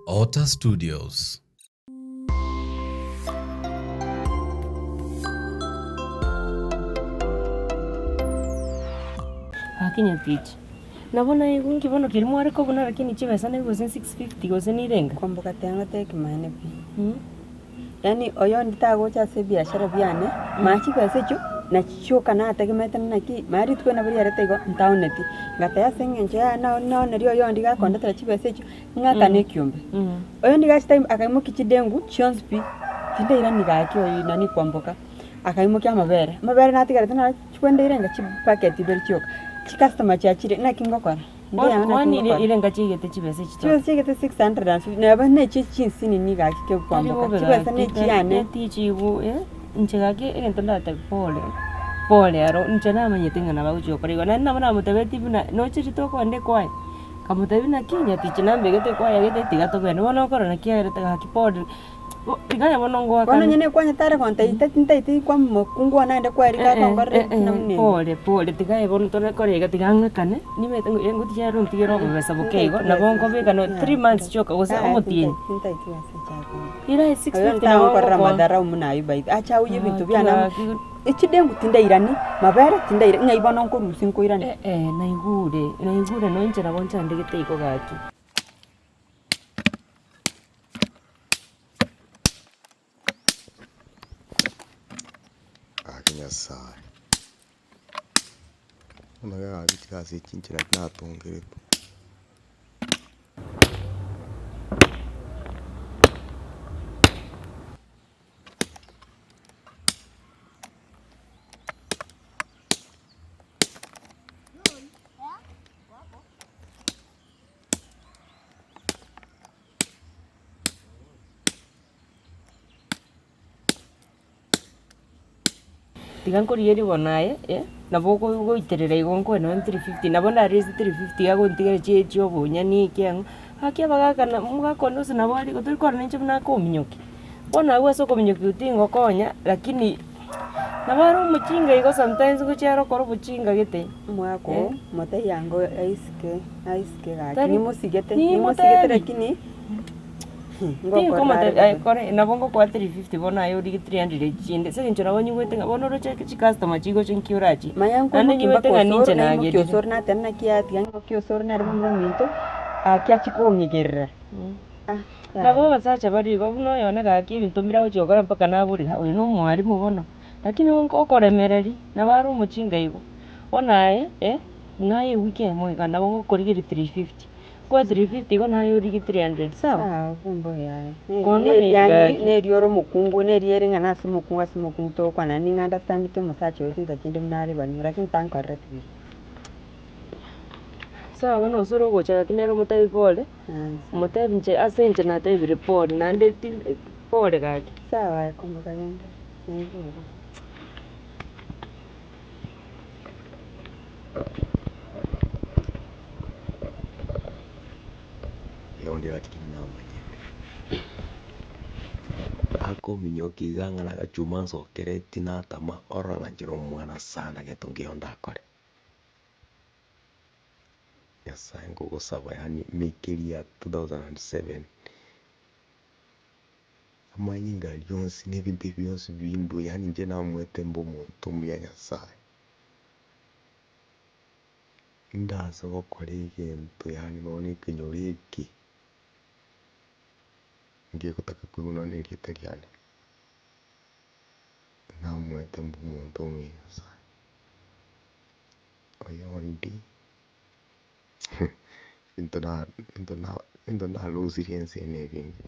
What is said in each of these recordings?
Ota Studios. Hakinya tich. Nabona ingi bono kirimo ariko bona lakini chibesa ne gozen 650 gozen irenga. Kwamboka tanga teke mane pi. Yani oyo nditago cha se biashara byane machi pesa cho na choka na ategemete na ki mari twe na bari arete go ntaoneti ngata ya senge nje ya na rio yo ndiga konda tra chibesa cho ngaka ne kyombe. Oyo ndiga time akaimo kichidengu chionspi kinde ira niga kyo nani kwamboka akaimo kya mabere na tigara tana kwenda irenga chi packet bel choka chi customer cha chire na kingokora. Wani irenga chigete chibesa chito. Chibesa chigete 600 na bane chi sini niga kike kwamboka chibesa ne chiane tichi gu nchegake egento ndata pole aro nchana manyetinga na baucho karigo na namana mutebeti bina no chito ko ande kwai kamutebi na kinya tichina mbegete kwai agete tigato bene wono kora na kia reta haki pole iganya bono ngwa kono nyene kwanya tare konta ite kwa mukungu anaenda kwa rika kongore namne pole tigaye bono tone korega tiganga kane nimete ngo tiya rum tigero besa bukego na bongo bega no 3 months choka gosa omotini ira 650 na ngora madara umuna ibai acha uye bintu byana ichidengu tindairani mabere tindaira ngai bono ngo rusin ko irani naigure no inchera boncha ndegete iko gaki Nyasaye unaga abitikaze kinjira natongereto tigankori yeri bonaye na boko goiterera igonko no 350 na bona raise 350 yago ntigere chio bonya ni kyangu hakia bagaka na mugako ndo na bali goturi kora ninche na ko minyoki bona weso ko minyoki utingo konya lakini na baro muchinga igo sometimes gochero koro buchinga gete mwako mote yango aiske gaki ni musigete lakini Tingo mata kore na bongo kwa 350 bona yo digi 300 chinde sasa nchora wonyi wete bono ro che customer chigo chenkiurachi nani nyimete ga ninje na gedi kyo sorna tena kia tiango kyo sorna rumo minto kia chiko ngigerera na bo basacha bari go no yone ga ki bintu mira uchokora mpaka na buri uri no mwarimu bono lakini wonko koremereri na baro muchinga igo ona ngai weekend mo kana bongo korigiri 350 kwa 350 kona yo rigi 300 sawa kumbo ya ne rioro mukungu ne riere ngana simukungu to kwa nani nganda stand to musacho wetinda chinde mnari bani lakini tanko reti sawa kono soro gocha kinero mutai pole mutai nje asenje na tai report na nde pole gaki sawa kumbo kagenda yondi ati namanye ako minyoki gangana gachuma sokereti na tama oranga njiro mwana sana getonge onda kore Nyasaye ngugusaba yani mikiria 2007 amanyi ngali yonsi n'ebintu byonsi bindu yani nje namwete mbo muntu mya Nyasaye ndaza gukora ikintu yani none kinyori iki ngiye kutaka kwibona n'irite ryane namwete mbo muntu mya Nyasaye oyo ndi into na lose yense n'ebintu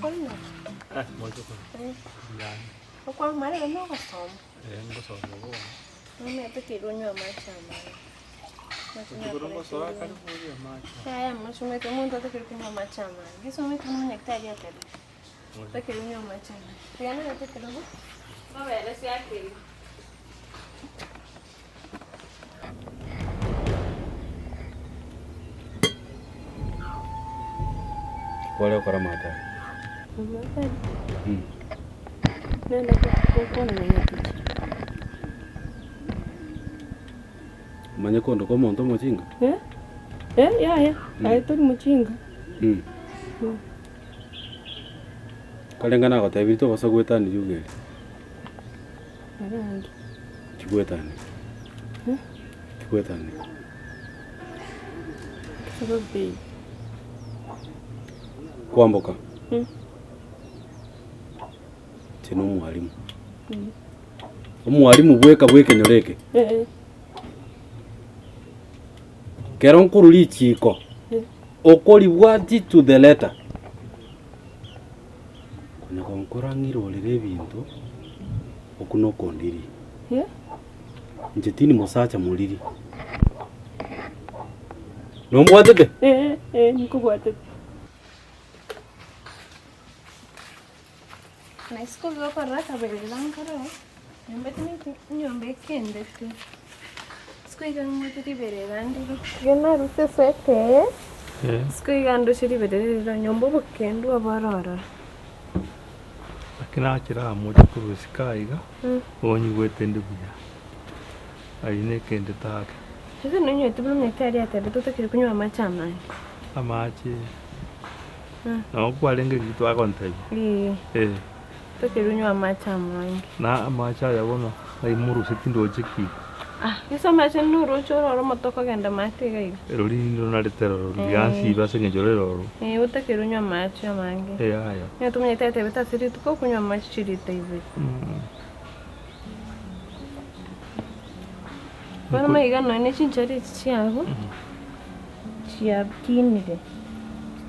Okoli na. Moja kwa. Ndani. Okwa mara na kusoma. Ngosoma bwana. Mimi atakironywa machama. Kurongo soa karibu ya macho. Haya, mshume kama mtu atakironywa machama. Gisome kama nektari ya karibu. Atakironywa machama. Yana atakironywa. Baba ya si yake. Wale ukora mata. Nenda kuona na yake. Manya kondo kwa muntu muchinga. Ya. Aitoni muchinga. Kalengana ko tabito basa gwetani yuge. Arangi. Kigwetani. Kigwetani. Sababu Kwamboka. Tino mwalimu. Omwalimu bweke nyoreke. Kero nkuru lichiko. Okoli bwati to the letter. Kunya konkora ngirolere bintu okuno kondiri. Njetini musacha muliri. Nombwatete? Nikubwatete. Na school kwa raka belelang karo. Nyombe kende tu. School gangu tiri belelang diro. Gena rute swete. School gandu tiri belelang nyombo bokendu abarara. Akina achira moja kurusikaiga. Onyi gwetende buya. Aine kende take. Sasa ninyo tubulu nektari ya tabe tutakiri kunywa machama. Amachi. Na okwalenge kitu akontabi. Tukirunywa machama. Na amacha yabona aimuru sitindo chiki. Kisoma chenuru choro motoko genda matega hivi. Eroli ndo naletero liansi base ngejorero. Utakirunywa macho mange. Haya. Ni tumye tete beta siri tuko kunywa macho chirita hivi. Bana maiga no ne chinchari chiago. Chia kinire.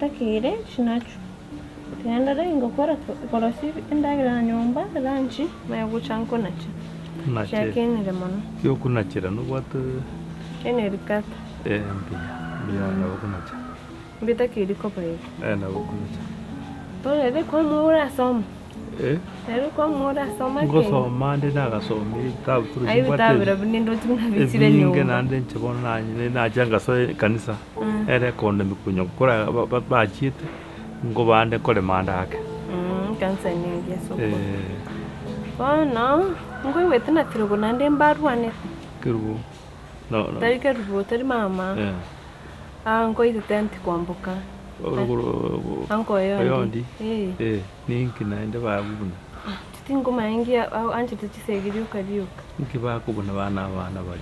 Takire chinacho. Tenda rengo kora korosi endagira nyumba ranchi mayago chanko nacha. Nache. Kinire mono. Kyo kunachira no watu Ene rikata. Mbia na kunacha. Mbita kiriko pa hivi. Na kunacha. Tole kwa mura soma. Nero kwa mura soma ke. Ngosoma ndi nagasomi tabu turi Ayi bitabira binindo tunabisire nyo. Nge nande nchibona nyine najanga so kanisa. Ere konde mikunyo kora bachite ngo bande kole mandake. Kansa nyingi soko. Bana, ngo wetena tirogo nande mbarwane. Kirugo. No. Tari kirugo tari mama. Ngo itenti kwambuka. Anko yondi. Ninki naende babuna. Tingo maingi anje tutisegiri ukariuka. Nki bakubona bana bali.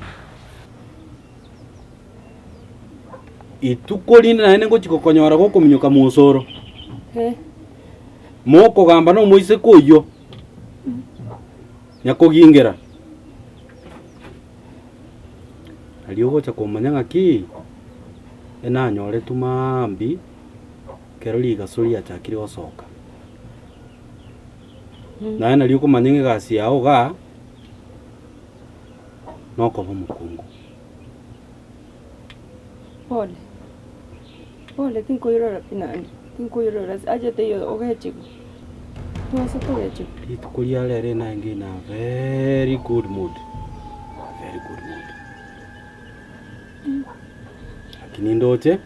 Itukoli naene ngo chikokonyora go kuminyuka musoro. Moko gamba no muise kuyo. Nyakogingera. Aliyo cha kumanya ngaki. Ena nyore tumambi. Keroli gasuri achakiri osoka. Naena aliyo kumanya ngasi yao ga. Noko bomukungu. Pole tinkoirora pinani. Tinkoirora aje teyo ogechigo. Tuwase kugechigo. Itukoli alere na ngina very good mood. Very good mood. Lakini ndote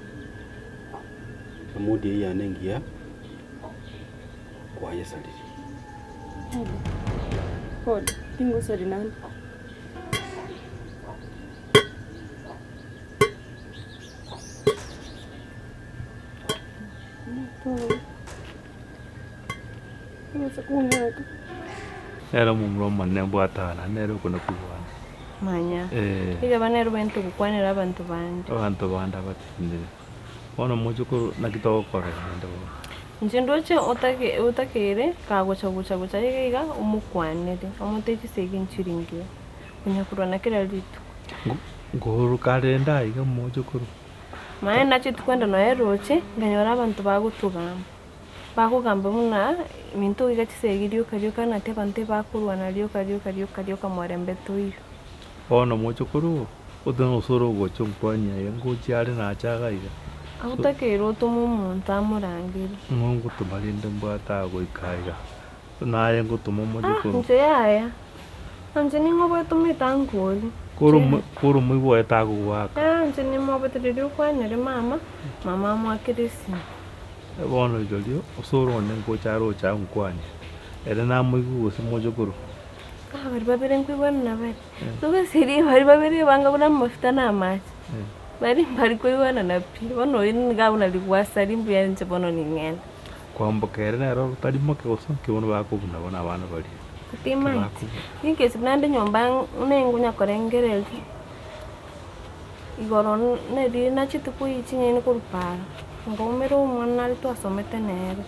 mood ya nengia kwa yesaliri. Pole tingo sari nani. Era mumro manne bwatana nero kuna kubwana. Manya. Iga banero bento kukwanira abantu bandi. Abantu banda batinde. Bona mujuko nakito kore ndo. Njendoche otakere kagocha iga umukwanire. Omuteki sege nchiringi. Kunyakuru nakira litu. Ngoro kalenda iga mujuko. Mae nacho tukwenda no eroche nganyora abantu bagutugamba. bakugamba muna minto igatisegi rioka na te bante bakurwa na rioka mwarembe tuyo bono mochokoro otono osoro gocho nkwanya yengochi ari na chagaiga agutakirwo tumu muntu amurangiri ngongo tumarinde mbwata goikaiga naye ngotuma mochokoro nje yaya anje ningo bwetumita nkoli kuru mwibo etagugwaka nje nimobetereri ukwanyere mama mwakirisi bono jolio osoro one ngocharo cha nkwanya ere na mwigu gose mochokoro bari babere nkwibona na bari tuge siri bari babere banga buna mafuta na amazi bari kwibona na pi bono ini gabuna ligwasa limbu ya nje bono ningenda kwamboka ere nero tari moke goso kibono bakubuna bona abana bari kutima ninge sibnande nyomba unengunya korengereri igoro neri na chitu kuichinye ni kurupara ngomero umwana ali twasomete nere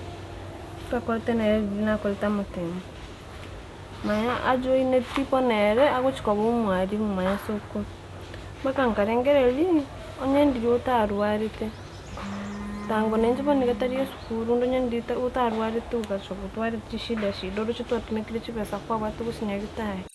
twakorete nere dinakoreta mutema maya ajoine tipo nere agochikoba umwarimu maya soko bakankarengereri onyendiri utarwarite tango nenje bonigatari esukuru ndo nyendita utarwarite ugachoka twarite shida rucho twatumikire chipesa kwa batu gusinya gitahe